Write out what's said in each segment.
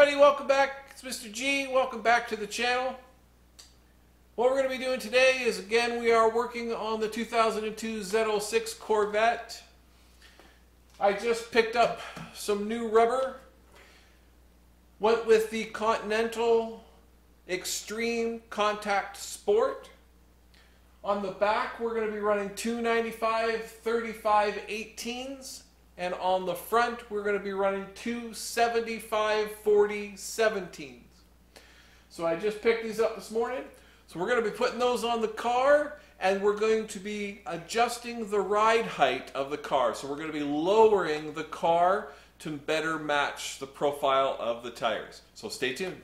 everybody, welcome back. It's Mr. G. Welcome back to the channel. What we're going to be doing today is, again, we are working on the 2002 Z06 Corvette. I just picked up some new rubber. Went with the Continental Extreme Contact Sport. On the back, we're going to be running 295 35 18s. And on the front, we're going to be running 275 40 17s. So I just picked these up this morning. So we're going to be putting those on the car, and we're going to be adjusting the ride height of the car. So we're going to be lowering the car to better match the profile of the tires. So stay tuned.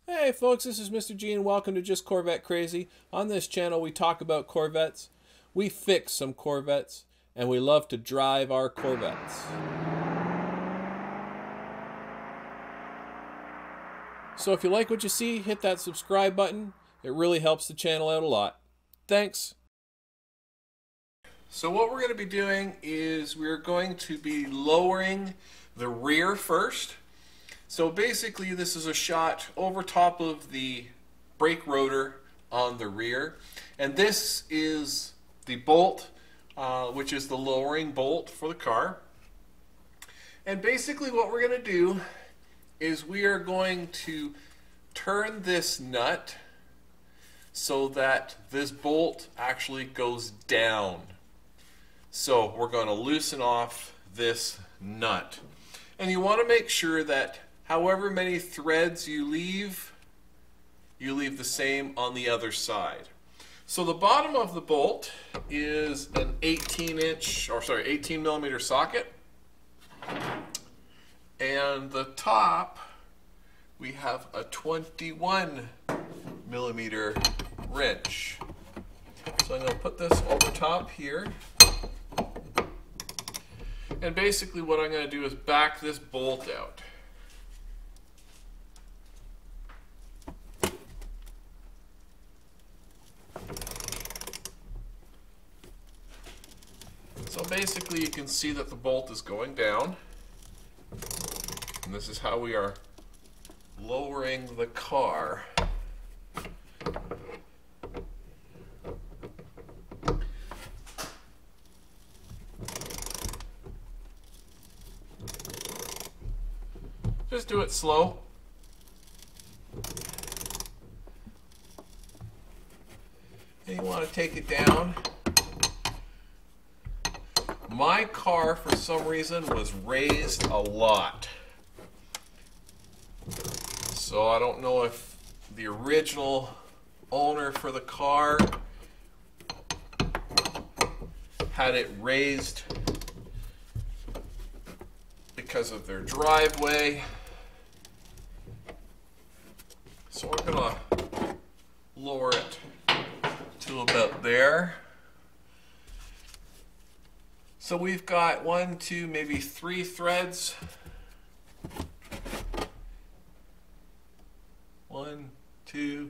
Hey folks, this is Mr. G and welcome to Just Corvette Crazy. On this channel we talk about Corvettes, we fix some Corvettes, and we love to drive our Corvettes. So if you like what you see, hit that subscribe button. It really helps the channel out a lot. Thanks. So what we're going to be doing is we're going to be lowering the rear first. So basically this is a shot over top of the brake rotor on the rear. And this is the bolt, which is the lowering bolt for the car. And basically what we're going to do is we are going to turn this nut so that this bolt actually goes down. So we're going to loosen off this nut. And you want to make sure that however many threads you leave the same on the other side. So the bottom of the bolt is an 18 millimeter socket. And the top, we have a 21 millimeter wrench. So I'm going to put this over top here. And basically what I'm going to do is back this bolt out. So basically you can see that the bolt is going down. And this is how we are lowering the car. Just do it slow. And you want to take it down. My car, for some reason, was raised a lot. So I don't know if the original owner for the car had it raised because of their driveway. So we're going to lower it to about there. So we've got 1, 2, maybe 3 threads. 1, 2,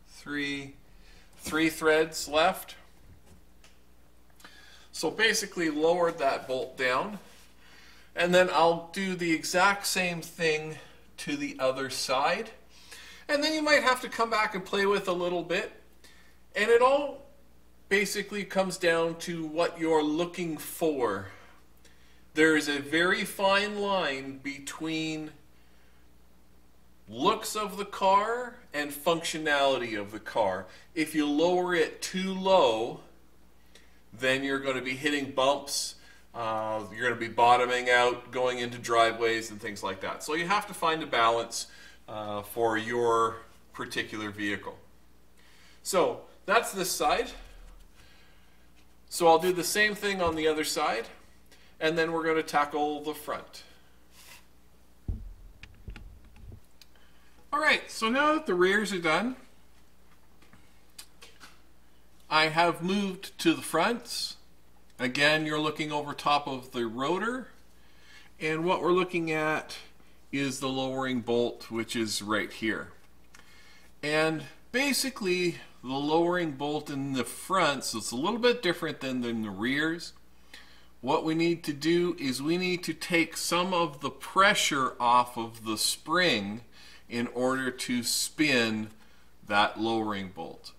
3 threads left. So basically lowered that bolt down. And then I'll do the exact same thing to the other side. And then you might have to come back and play with a little bit. And it all basically comes down to what you're looking for. There is a very fine line between looks of the car and functionality of the car. If you lower it too low, then you're going to be hitting bumps. You're going to be bottoming out, going into driveways and things like that. So you have to find a balance for your particular vehicle. So that's this side. So I'll do the same thing on the other side, and then we're going to tackle the front. Alright, so now that the rears are done, I have moved to the fronts. Again, you're looking over top of the rotor, and what we're looking at is the lowering bolt, which is right here. And basically the lowering bolt in the front, so it's a little bit different than the rears. what we need to do is we need to take some of the pressure off of the spring in order to spin that lowering bolt.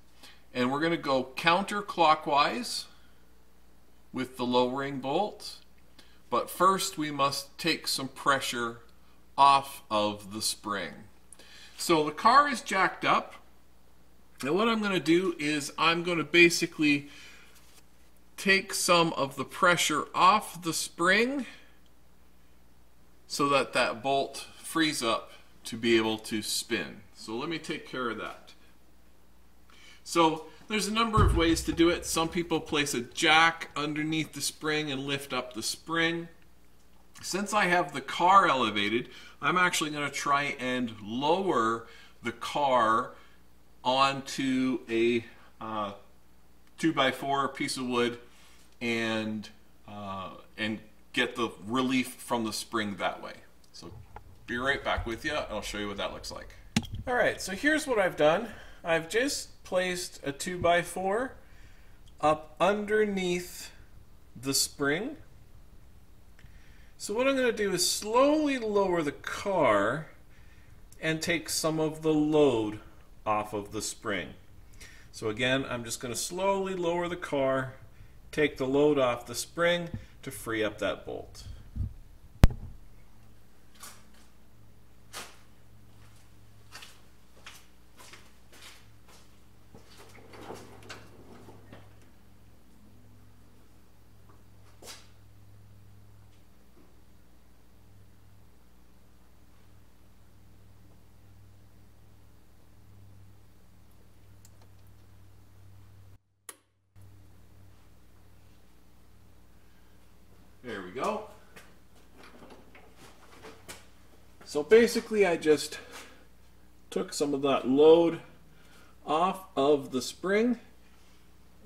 And we're going to go counterclockwise with the lowering bolt, but first we must take some pressure off of the spring. So the car is jacked up, and what I'm going to do is I'm going to basically take some of the pressure off the spring so that that bolt frees up to be able to spin. So let me take care of that. So there's a number of ways to do it. Some people place a jack underneath the spring and lift up the spring. Since I have the car elevated, I'm actually going to try and lower the car onto a 2x4 piece of wood and get the relief from the spring that way. So be right back with you. I'll show you what that looks like. All right, so here's what I've done. I've just placed a 2x4 up underneath the spring. So what I'm going to do is slowly lower the car and take some of the load off of the spring. So again, I'm just going to slowly lower the car, take the load off the spring to free up that bolt. There we go. So basically I just took some of that load off of the spring,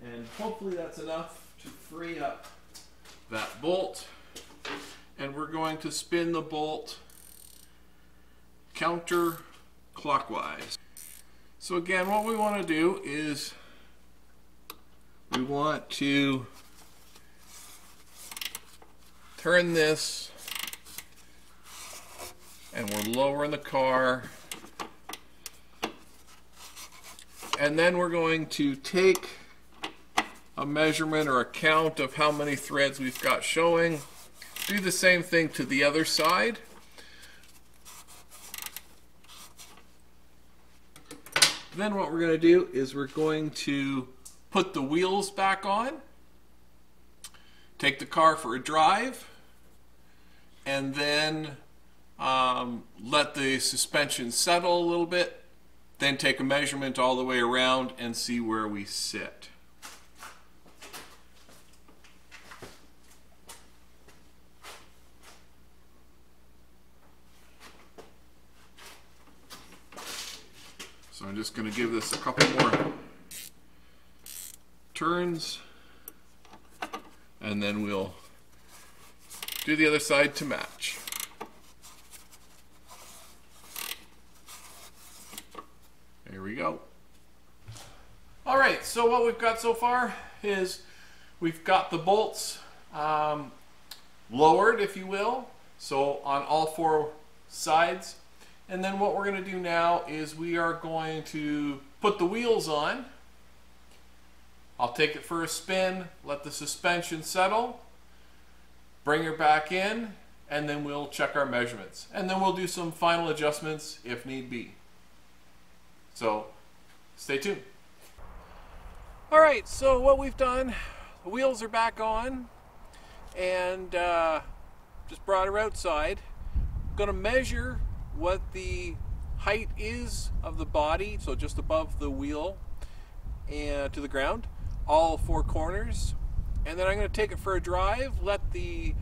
and hopefully that's enough to free up that bolt. And we're going to spin the bolt counterclockwise. So again, what we want to do is we want to turn this, and we're lowering the car, and then we're going to take a measurement or a count of how many threads we've got showing. Do the same thing to the other side. Then what we're going to do is we're going to put the wheels back on, take the car for a drive, and then let the suspension settle a little bit, then take a measurement all the way around and see where we sit. So I'm just going to give this a couple more turns, and then we'll do the other side to match. There we go. All right, so what we've got so far is we've got the bolts lowered, if you will, so on all four sides. And then what we're going to do now is we are going to put the wheels on. I'll take it for a spin, let the suspension settle, bring her back in, and then we'll check our measurements. And then we'll do some final adjustments if need be. So stay tuned. All right, so what we've done, the wheels are back on, and just brought her outside. I'm going to measure what the height is of the body, so just above the wheel and to the ground, all four corners. And then I'm going to take it for a drive, let the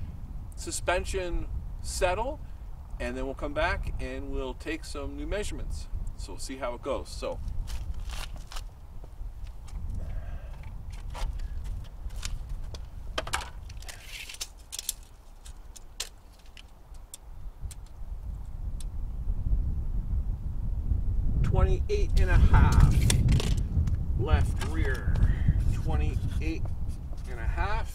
suspension settle, and then we'll come back and we'll take some new measurements. So we'll see how it goes. So .28.5 left rear, 28.5.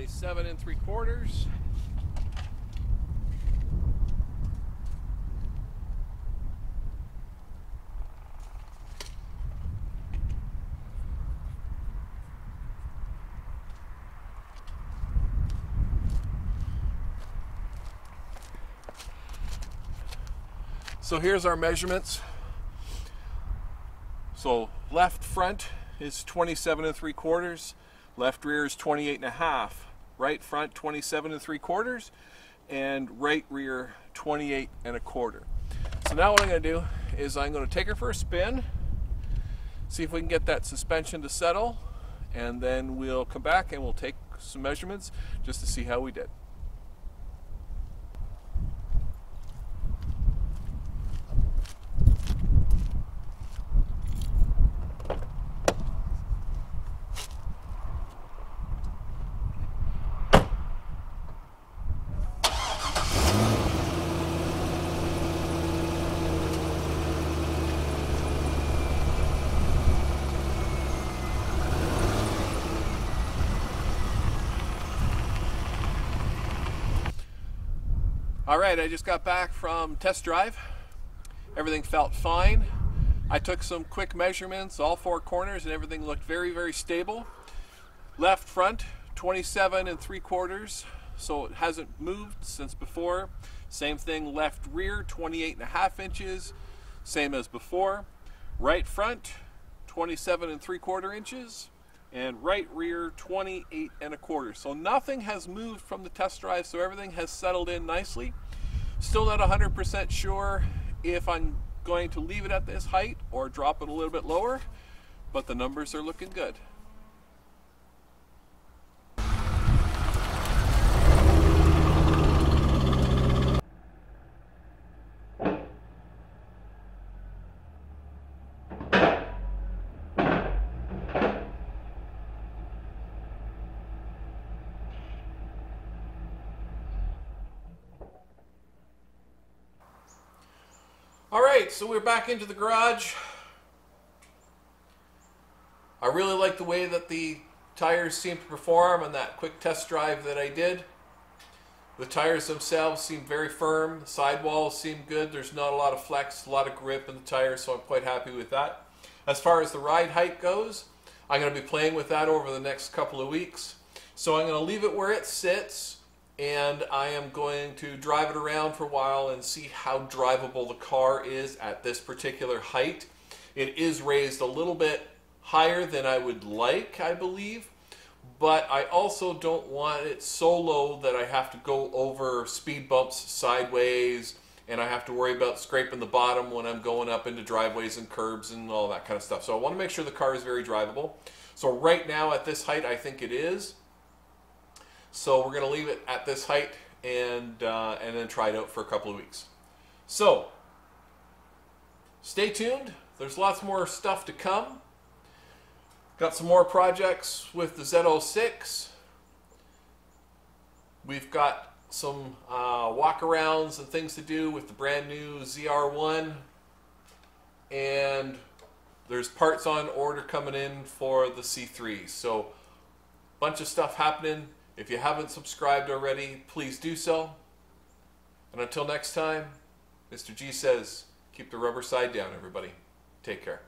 27 3/4. So here's our measurements. So left front is 27 3/4, left rear is 28.5, right front 27 3/4, and right rear 28.25. So now what I'm going to do is I'm going to take her for a spin, see if we can get that suspension to settle, and then we'll come back and we'll take some measurements just to see how we did. Alright, I just got back from test drive. Everything felt fine. I took some quick measurements, all four corners, and everything looked very, very stable. Left front, 27 3/4, so it hasn't moved since before. Same thing, left rear, 28.5 inches, same as before. Right front, 27 3/4 inches. And right rear 28.25. So nothing has moved from the test drive, so everything has settled in nicely. Still not 100% sure if I'm going to leave it at this height or drop it a little bit lower, but the numbers are looking good. Alright, so we're back into the garage. I really like the way that the tires seem to perform on that quick test drive that I did. The tires themselves seem very firm, the sidewalls seem good, there's not a lot of flex, a lot of grip in the tires, so I'm quite happy with that. As far as the ride height goes, I'm going to be playing with that over the next couple of weeks. So I'm going to leave it where it sits, and I am going to drive it around for a while and see how drivable the car is at this particular height. It is raised a little bit higher than I would like, I believe, but I also don't want it so low that I have to go over speed bumps sideways and I have to worry about scraping the bottom when I'm going up into driveways and curbs and all that kind of stuff. So I want to make sure the car is very drivable. So right now at this height, I think it is. So we're going to leave it at this height and then try it out for a couple of weeks. So stay tuned. There's lots more stuff to come. Got some more projects with the Z06. We've got some walk-arounds and things to do with the brand new ZR1. And there's parts on order coming in for the C3. So bunch of stuff happening. If you haven't subscribed already, please do so. And until next time, Mr. G says, keep the rubber side down, everybody. Take care.